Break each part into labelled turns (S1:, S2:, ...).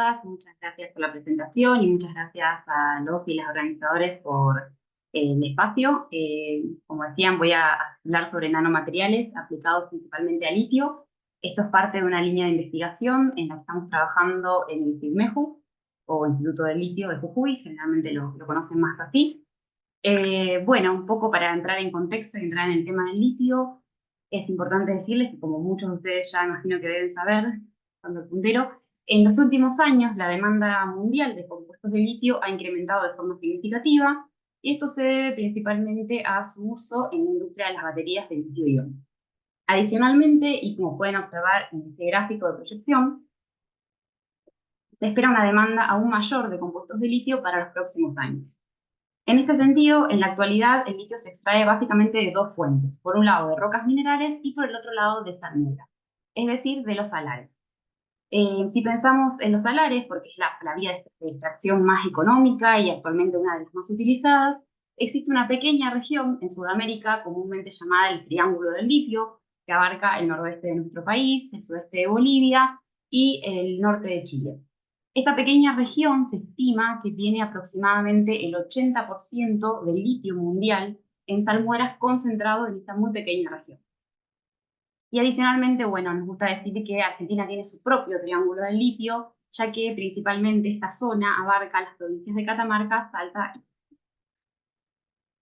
S1: todas, muchas gracias por la presentación y muchas gracias a los y las organizadores por el espacio. Como decían, voy a hablar sobre nanomateriales aplicados principalmente a litio. Esto es parte de una línea de investigación en la que estamos trabajando en el CIGMEJU, o Instituto del Litio de Jujuy, generalmente lo conocen más así. Bueno, un poco para entrar en contexto y entrar en el tema del litio, es importante decirles que, como muchos de ustedes ya imagino que deben saber, cuando el puntero, en los últimos años la demanda mundial de compuestos de litio ha incrementado de forma significativa, y esto se debe principalmente a su uso en la industria de las baterías de litio-ion. Adicionalmente, y como pueden observar en este gráfico de proyección, se espera una demanda aún mayor de compuestos de litio para los próximos años. En este sentido, en la actualidad, el litio se extrae básicamente de dos fuentes: por un lado de rocas minerales y por el otro lado de salmuera, es decir, de los salares. Si pensamos en los salares, porque es la vía de extracción más económica y actualmente una de las más utilizadas, existe una pequeña región en Sudamérica comúnmente llamada el Triángulo del Litio, que abarca el noroeste de nuestro país, el sudeste de Bolivia y el norte de Chile. Esta pequeña región se estima que tiene aproximadamente el 80% del litio mundial en salmueras concentrado en esta muy pequeña región. Y adicionalmente, bueno, nos gusta decir que Argentina tiene su propio triángulo del litio, ya que principalmente esta zona abarca las provincias de Catamarca, Salta.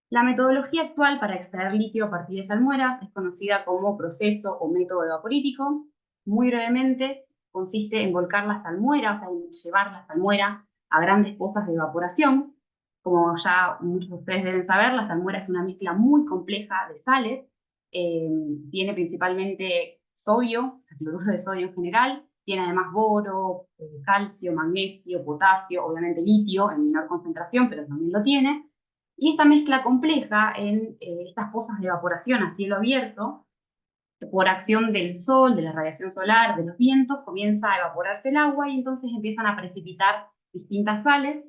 S1: La metodología actual para extraer litio a partir de salmueras es conocida como proceso o método evaporítico. Muy brevemente, consiste en volcar la salmuera, o sea, en llevar la salmuera a grandes pozas de evaporación. Como ya muchos de ustedes deben saber, la salmuera es una mezcla muy compleja de sales. Tiene principalmente sodio, o sea, cloruro de sodio en general. Tiene además boro, calcio, magnesio, potasio, obviamente litio en menor concentración, pero también lo tiene. Y esta mezcla compleja en estas pozas de evaporación a cielo abierto, por acción del sol, de la radiación solar, de los vientos, comienza a evaporarse el agua y entonces empiezan a precipitar distintas sales,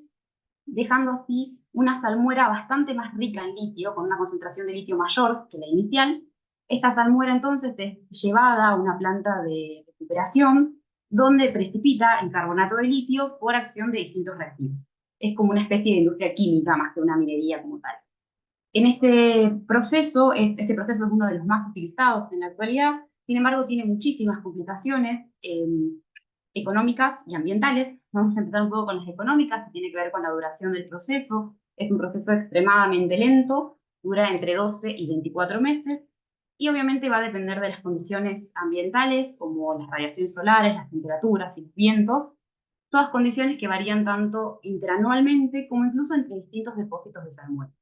S1: dejando así una salmuera bastante más rica en litio, con una concentración de litio mayor que la inicial. Esta salmuera entonces es llevada a una planta de recuperación donde precipita el carbonato de litio por acción de distintos reactivos. Es como una especie de industria química más que una minería como tal. En este proceso es uno de los más utilizados en la actualidad. Sin embargo, tiene muchísimas complicaciones económicas y ambientales. Vamos a empezar un poco con las económicas, que tiene que ver con la duración del proceso. Es un proceso extremadamente lento, dura entre 12 y 24 meses, y obviamente va a depender de las condiciones ambientales, como las radiaciones solares, las temperaturas y los vientos, todas condiciones que varían tanto interanualmente como incluso entre distintos depósitos de salmuera.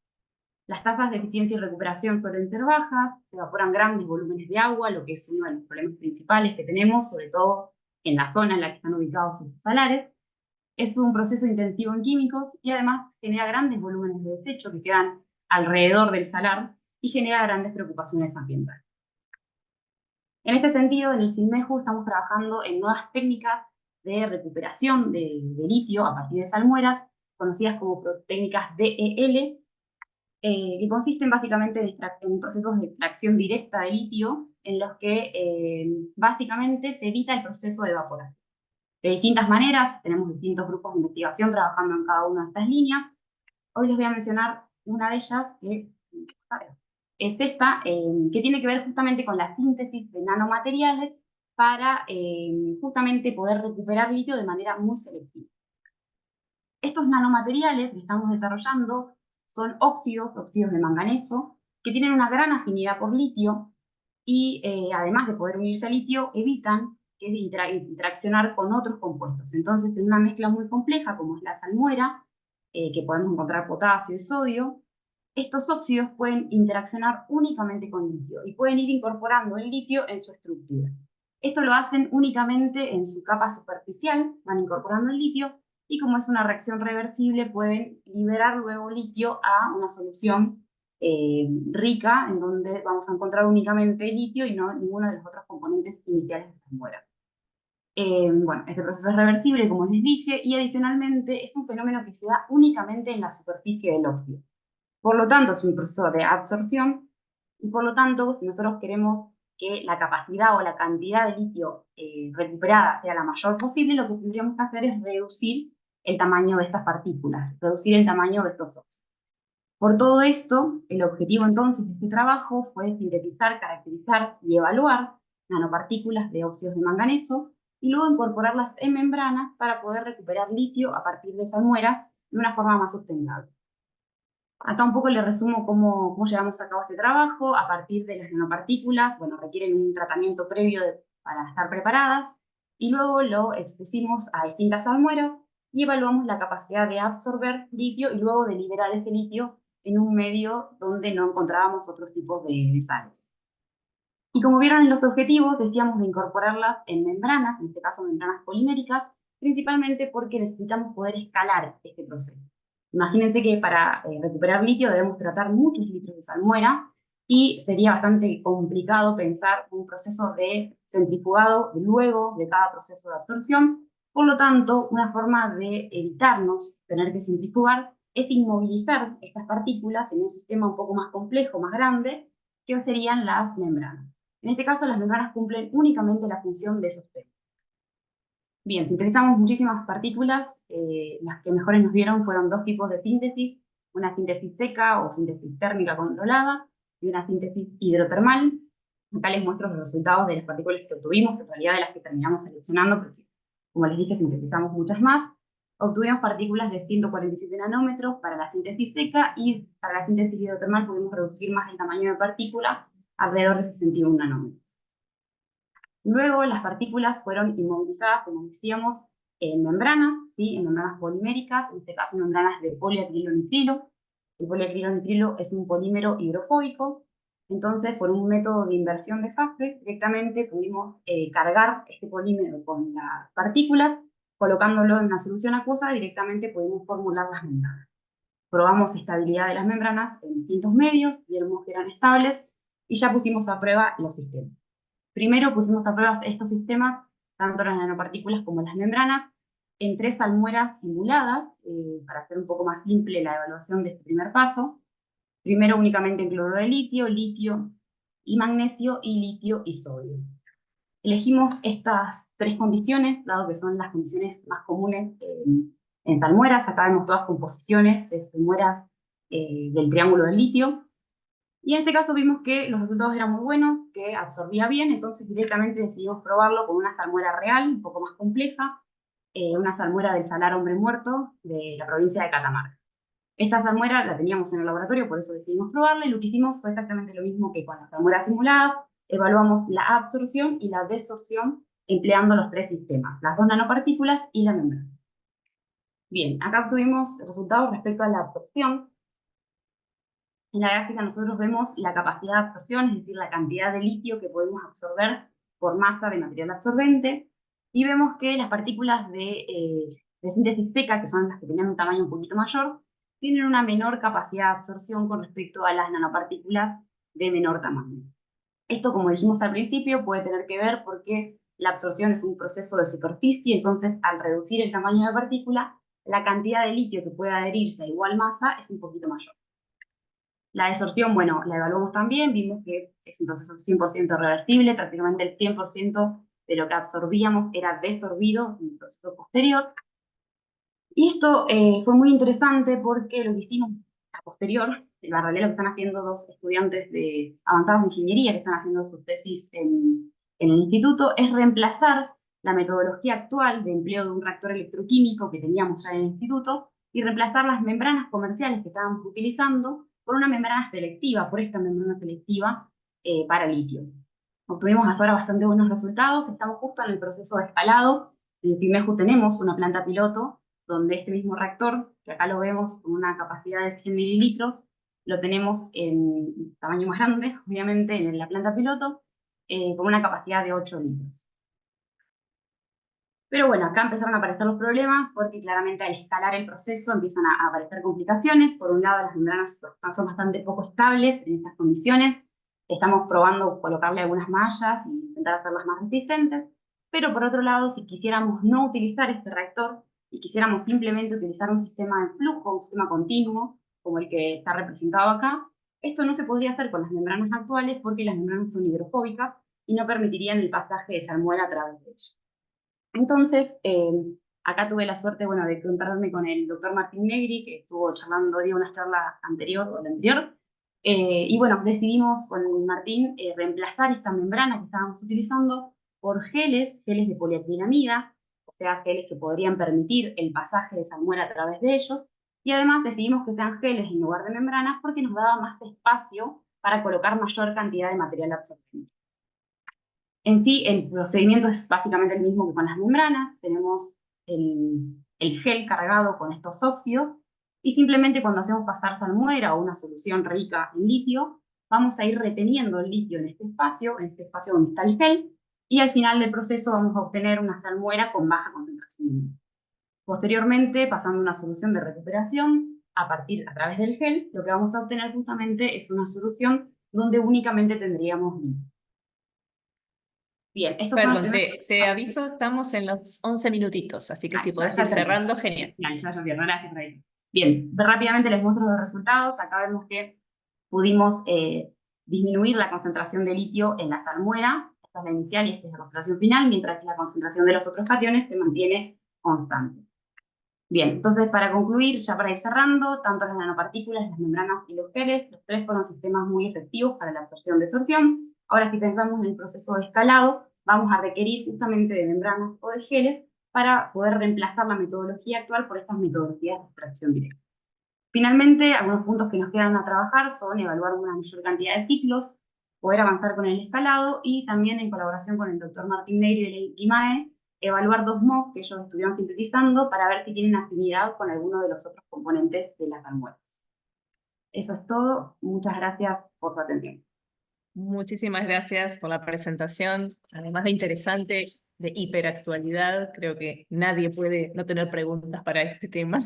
S1: Las tasas de eficiencia y recuperación suelen ser bajas, se evaporan grandes volúmenes de agua, lo que es uno de los problemas principales que tenemos, sobre todo en la zona en la que están ubicados estos salares. Es un proceso intensivo en químicos y además genera grandes volúmenes de desecho que quedan alrededor del salar y genera grandes preocupaciones ambientales. En este sentido, en el CIGMEJU estamos trabajando en nuevas técnicas de recuperación de litio a partir de salmueras, conocidas como técnicas DEL, que consisten básicamente en procesos de extracción directa de litio, en los que básicamente se evita el proceso de evaporación. De distintas maneras, tenemos distintos grupos de investigación trabajando en cada una de estas líneas. Hoy les voy a mencionar una de ellas, que es esta, que tiene que ver justamente con la síntesis de nanomateriales para justamente poder recuperar litio de manera muy selectiva. Estos nanomateriales que estamos desarrollando son óxidos de manganeso, que tienen una gran afinidad por litio y además de poder unirse al litio, evitan que interaccionar con otros compuestos. Entonces, en una mezcla muy compleja como es la salmuera, que podemos encontrar potasio y sodio, estos óxidos pueden interaccionar únicamente con litio y pueden ir incorporando el litio en su estructura. Esto lo hacen únicamente en su capa superficial, van incorporando el litio, y como es una reacción reversible, pueden liberar luego litio a una solución rica, en donde vamos a encontrar únicamente litio y no ninguno de los otros componentes iniciales de esta muera. Bueno, este proceso es reversible, como les dije, y adicionalmente es un fenómeno que se da únicamente en la superficie del óxido. Por lo tanto, es un proceso de absorción, y por lo tanto, si nosotros queremos que la capacidad o la cantidad de litio recuperada sea la mayor posible, lo que tendríamos que hacer es reducir el tamaño de estas partículas, reducir el tamaño de estos óxidos. Por todo esto, el objetivo entonces de este trabajo fue sintetizar, caracterizar y evaluar nanopartículas de óxidos de manganeso y luego incorporarlas en membranas para poder recuperar litio a partir de salmueras de una forma más sustentable. Acá un poco le resumo cómo llevamos a cabo este trabajo. A partir de las nanopartículas, bueno, requieren un tratamiento previo para estar preparadas, y luego lo expusimos a distintas salmueras y evaluamos la capacidad de absorber litio y luego de liberar ese litio en un medio donde no encontrábamos otros tipos de sales. Y como vieron en los objetivos, decíamos de incorporarlas en membranas, en este caso membranas poliméricas, principalmente porque necesitamos poder escalar este proceso. Imagínense que para recuperar litio debemos tratar muchos litros de salmuera y sería bastante complicado pensar un proceso de centrifugado luego de cada proceso de absorción. Por lo tanto, una forma de evitarnos tener que centrifugar es inmovilizar estas partículas en un sistema un poco más complejo, más grande, que serían las membranas. En este caso, las membranas cumplen únicamente la función de sostén. Bien, sintetizamos muchísimas partículas. Las que mejores nos dieron fueron dos tipos de síntesis: una síntesis seca o síntesis térmica controlada y una síntesis hidrotermal. Acá les muestro los resultados de las partículas que obtuvimos, en realidad de las que terminamos seleccionando, porque, como les dije, sintetizamos muchas más. Obtuvimos partículas de 147 nanómetros para la síntesis seca, y para la síntesis hidrotermal pudimos reducir más el tamaño de partícula, alrededor de 61 nanómetros. Luego las partículas fueron inmovilizadas, como decíamos, en membranas, ¿sí? En membranas poliméricas, en este caso membranas de poliacrilonitrilo. El poliacrilonitrilo es un polímero hidrofóbico, entonces por un método de inversión de fase directamente pudimos cargar este polímero con las partículas, colocándolo en una solución acuosa. Directamente pudimos formular las membranas. Probamos estabilidad de las membranas en distintos medios, vimos que eran estables y ya pusimos a prueba los sistemas. Primero pusimos a prueba estos sistemas, tanto las nanopartículas como las membranas, en 3 salmueras simuladas, para hacer un poco más simple la evaluación de este primer paso. Primero únicamente en cloruro de litio, litio y magnesio, y litio y sodio. Elegimos estas 3 condiciones, dado que son las condiciones más comunes en salmueras. Acá vemos todas composiciones de salmueras del triángulo del litio. Y en este caso vimos que los resultados eran muy buenos, que absorbía bien, entonces directamente decidimos probarlo con una salmuera real, un poco más compleja, una salmuera del Salar Hombre Muerto de la provincia de Catamarca. Esta salmuera la teníamos en el laboratorio, por eso decidimos probarla, y lo que hicimos fue exactamente lo mismo que con las salmueras simuladas. Evaluamos la absorción y la desorción empleando los 3 sistemas, las 2 nanopartículas y la membrana. Bien, acá obtuvimos resultados respecto a la absorción. En la gráfica nosotros vemos la capacidad de absorción, es decir, la cantidad de litio que podemos absorber por masa de material absorbente, y vemos que las partículas de síntesis seca, que son las que tenían un tamaño un poquito mayor, tienen una menor capacidad de absorción con respecto a las nanopartículas de menor tamaño. Esto, como dijimos al principio, puede tener que ver porque la absorción es un proceso de superficie, entonces al reducir el tamaño de partícula, la cantidad de litio que puede adherirse a igual masa es un poquito mayor. La desorción, bueno, la evaluamos también, vimos que es un proceso 100% reversible, prácticamente el 100% de lo que absorbíamos era desorbido en el proceso posterior. Y esto fue muy interesante porque lo que hicimos a posterior, en la realidad lo que están haciendo 2 estudiantes de avanzados de ingeniería que están haciendo sus tesis en el instituto, es reemplazar la metodología actual de empleo de un reactor electroquímico que teníamos ya en el instituto y reemplazar las membranas comerciales que estábamos utilizando por una membrana selectiva, por esta membrana selectiva para litio. Obtuvimos hasta ahora bastante buenos resultados. Estamos justo en el proceso de escalado. En CIMEJU tenemos una planta piloto donde este mismo reactor, que acá lo vemos con una capacidad de 100 mililitros, lo tenemos en tamaño más grande, obviamente, en la planta piloto, con una capacidad de 8 litros. Pero bueno, acá empezaron a aparecer los problemas porque claramente al escalar el proceso empiezan a aparecer complicaciones. Por un lado, las membranas son bastante poco estables en estas condiciones. Estamos probando colocarle algunas mallas y intentar hacerlas más resistentes. Pero por otro lado, si quisiéramos no utilizar este reactor y quisiéramos simplemente utilizar un sistema de flujo, un sistema continuo, como el que está representado acá, esto no se podría hacer con las membranas actuales porque las membranas son hidrofóbicas y no permitirían el pasaje de salmuera a través de ellos. Entonces, acá tuve la suerte, bueno, de encontrarme con el doctor Martín Negri, que estuvo charlando, dio una charla anterior o la anterior, y bueno, decidimos con Martín reemplazar esta membrana que estábamos utilizando por geles de poliacrilamida, o sea, geles que podrían permitir el pasaje de salmuera a través de ellos, y además decidimos que sean geles en lugar de membranas porque nos daba más espacio para colocar mayor cantidad de material absorbente. En sí, el procedimiento es básicamente el mismo que con las membranas. Tenemos el gel cargado con estos óxidos y simplemente cuando hacemos pasar salmuera o una solución rica en litio, vamos a ir reteniendo el litio en este espacio donde está el gel, y al final del proceso vamos a obtener una salmuera con baja concentración de litio. Posteriormente, pasando una solución de recuperación a través del gel, lo que vamos a obtener justamente es una solución donde únicamente tendríamos litio. Bien, estos son los
S2: Perdón,
S1: primeros.
S2: te aviso, estamos en los 11 minutitos, así que si podés ir
S1: Termino.
S2: cerrando, genial.
S1: Ya, gracias, Raíl. Bien, rápidamente les muestro los resultados. Acá vemos que pudimos disminuir la concentración de litio en la salmuera, esta es la inicial y esta es la concentración final, mientras que la concentración de los otros cationes se mantiene constante. Bien, entonces para concluir, ya para ir cerrando, tanto las nanopartículas, las membranas y los geles, los tres fueron sistemas muy efectivos para la absorción-desorción. Ahora, si pensamos en el proceso de escalado, vamos a requerir justamente de membranas o de geles para poder reemplazar la metodología actual por estas metodologías de extracción directa. Finalmente, algunos puntos que nos quedan a trabajar son evaluar una mayor cantidad de ciclos, poder avanzar con el escalado y también en colaboración con el doctor Martín Neyri del IMAE, evaluar dos MOS que ellos estuvieron sintetizando para ver si tienen afinidad con alguno de los otros componentes de las almuerzas. Eso es todo. Muchas gracias por su atención.
S2: Muchísimas gracias por la presentación, además de interesante, de hiperactualidad. Creo que nadie puede no tener preguntas para este tema.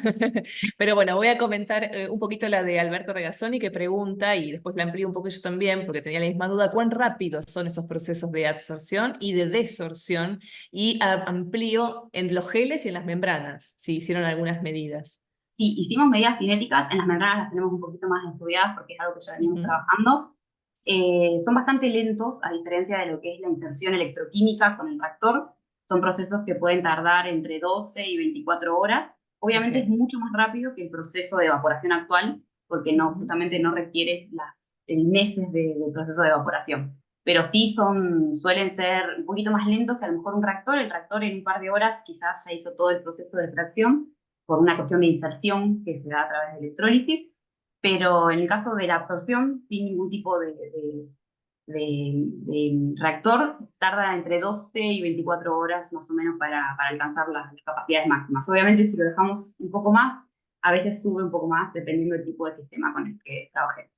S2: Pero bueno, voy a comentar un poquito la de Alberto Regazzoni, que pregunta, y después la amplío un poco yo también, porque tenía la misma duda, ¿cuán rápidos son esos procesos de adsorción y de desorción? Y amplío en los geles y en las membranas, si hicieron algunas medidas.
S1: Sí, hicimos medidas cinéticas, en las membranas las tenemos un poquito más estudiadas porque es algo que ya veníamos trabajando. Son bastante lentos, a diferencia de lo que es la inserción electroquímica con el reactor. Son procesos que pueden tardar entre 12 y 24 horas. Obviamente es mucho más rápido que el proceso de evaporación actual, porque no, justamente no requiere meses de proceso de evaporación. Pero sí suelen ser un poquito más lentos que a lo mejor un reactor. El reactor en un par de horas quizás ya hizo todo el proceso de extracción por una cuestión de inserción que se da a través de electrólisis, pero en el caso de la absorción, sin ningún tipo de reactor, tarda entre 12 y 24 horas más o menos para alcanzar las capacidades máximas. Obviamente, si lo dejamos un poco más, a veces sube un poco más dependiendo del tipo de sistema con el que trabajemos.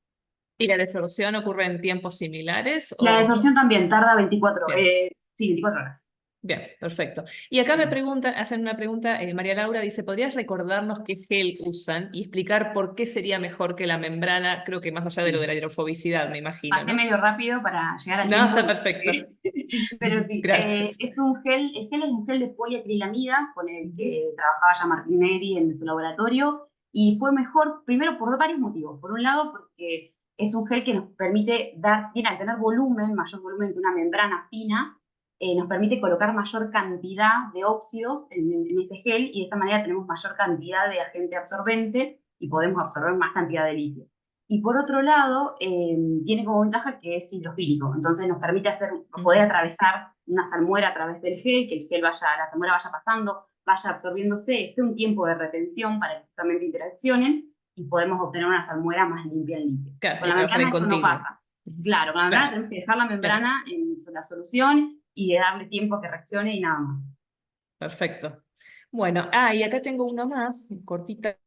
S2: ¿Y la desorción ocurre en tiempos similares?
S1: La
S2: O...
S1: desorción también tarda 24,
S2: Bien.
S1: sí, 24 horas.
S2: Bien, perfecto. Y acá me preguntan, hacen una pregunta, María Laura dice, ¿podrías recordarnos qué gel usan y explicar por qué sería mejor que la membrana, creo que más allá de lo de la hidrofobicidad, me imagino,
S1: Pasé
S2: ¿no?
S1: medio rápido para llegar al
S2: No,
S1: tiempo.
S2: está perfecto.
S1: Pero sí,
S2: Gracias.
S1: es un gel, el gel es un gel de poliacrilamida con el que trabajaba ya Martín Neri en su laboratorio y fue mejor, primero por varios motivos. Por un lado, porque es un gel que nos permite al tener volumen, mayor volumen que una membrana fina, nos permite colocar mayor cantidad de óxidos en ese gel y de esa manera tenemos mayor cantidad de agente absorbente y podemos absorber más cantidad de líquido. Y por otro lado, tiene como ventaja que es hidrofílico, entonces nos permite poder atravesar una salmuera a través del gel, que el gel la salmuera vaya pasando, vaya absorbiéndose, esté un tiempo de retención para que justamente interaccionen y podemos obtener una salmuera más limpia en líquido.
S2: Claro,
S1: Con
S2: y
S1: la
S2: trabajar
S1: membrana
S2: en
S1: eso no
S2: continuo.
S1: pasa. Claro, con la membrana
S2: Claro,
S1: tenemos que dejar la
S2: claro.
S1: membrana en la solución y de darle tiempo a que reaccione y nada más.
S2: Perfecto. Bueno, y acá tengo uno más, cortita.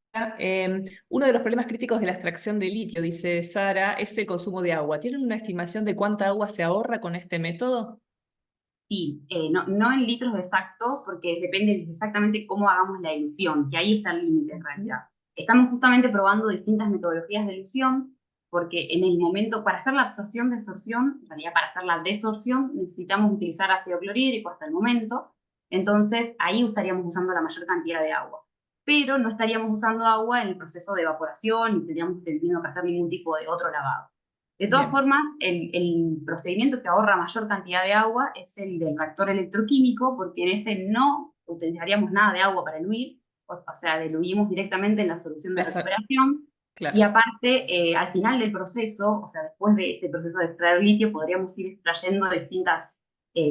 S2: Uno de los problemas críticos de la extracción de litio, dice Sara, es el consumo de agua. ¿Tienen una estimación de cuánta agua se ahorra con este método?
S1: Sí, no en litros exactos, porque depende de exactamente cómo hagamos la ilusión, que ahí está el límite en realidad. Estamos justamente probando distintas metodologías de ilusión, porque en el momento, para hacer la absorción-desorción, en realidad para hacer la desorción, necesitamos utilizar ácido clorhídrico hasta el momento, entonces ahí estaríamos usando la mayor cantidad de agua. Pero no estaríamos usando agua en el proceso de evaporación, ni tendríamos tenido que hacer ningún tipo de otro lavado. De todas
S2: Bien,
S1: formas, el procedimiento que ahorra mayor cantidad de agua es el del reactor electroquímico, porque en ese no utilizaríamos nada de agua para eluir, o sea, diluimos directamente en la solución de
S2: la sa-
S1: recuperación. Y
S2: claro,
S1: aparte, al final del proceso, o sea, después de este proceso de extraer litio, podríamos ir extrayendo distintas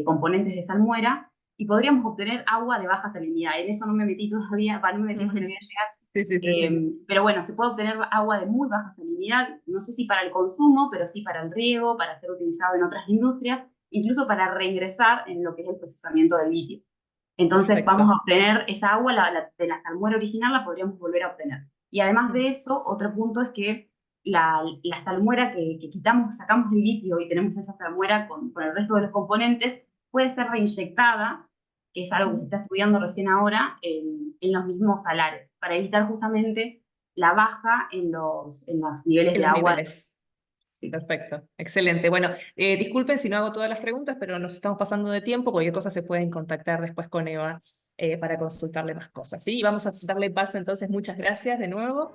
S1: componentes de salmuera y podríamos obtener agua de baja salinidad. En eso no me metí todavía, no me metí porque no
S2: ujú,
S1: voy a llegar.
S2: sí, sí, sí, sí,
S1: Pero bueno, se puede obtener agua de muy baja salinidad, no sé si para el consumo, pero sí para el riego, para ser utilizado en otras industrias, incluso para reingresar en lo que es el procesamiento del litio. Entonces vamos
S2: perfecto.
S1: a obtener esa agua de la salmuera original, la podríamos volver a obtener. Y además
S2: Mm.
S1: de eso, otro punto es que la salmuera que quitamos, sacamos el litio y tenemos esa salmuera con el resto de los componentes, puede ser reinyectada, que es algo que se
S2: Ujú.
S1: está estudiando recién ahora, en los mismos salares, para evitar justamente la baja en los niveles
S2: En
S1: de
S2: los
S1: agua.
S2: niveles. Perfecto, excelente. Bueno, disculpen si no hago todas las preguntas, pero nos estamos pasando de tiempo. Cualquier cosa se pueden contactar después con Eva para consultarle más cosas. ¿Sí? Vamos a darle paso entonces. Muchas gracias de nuevo.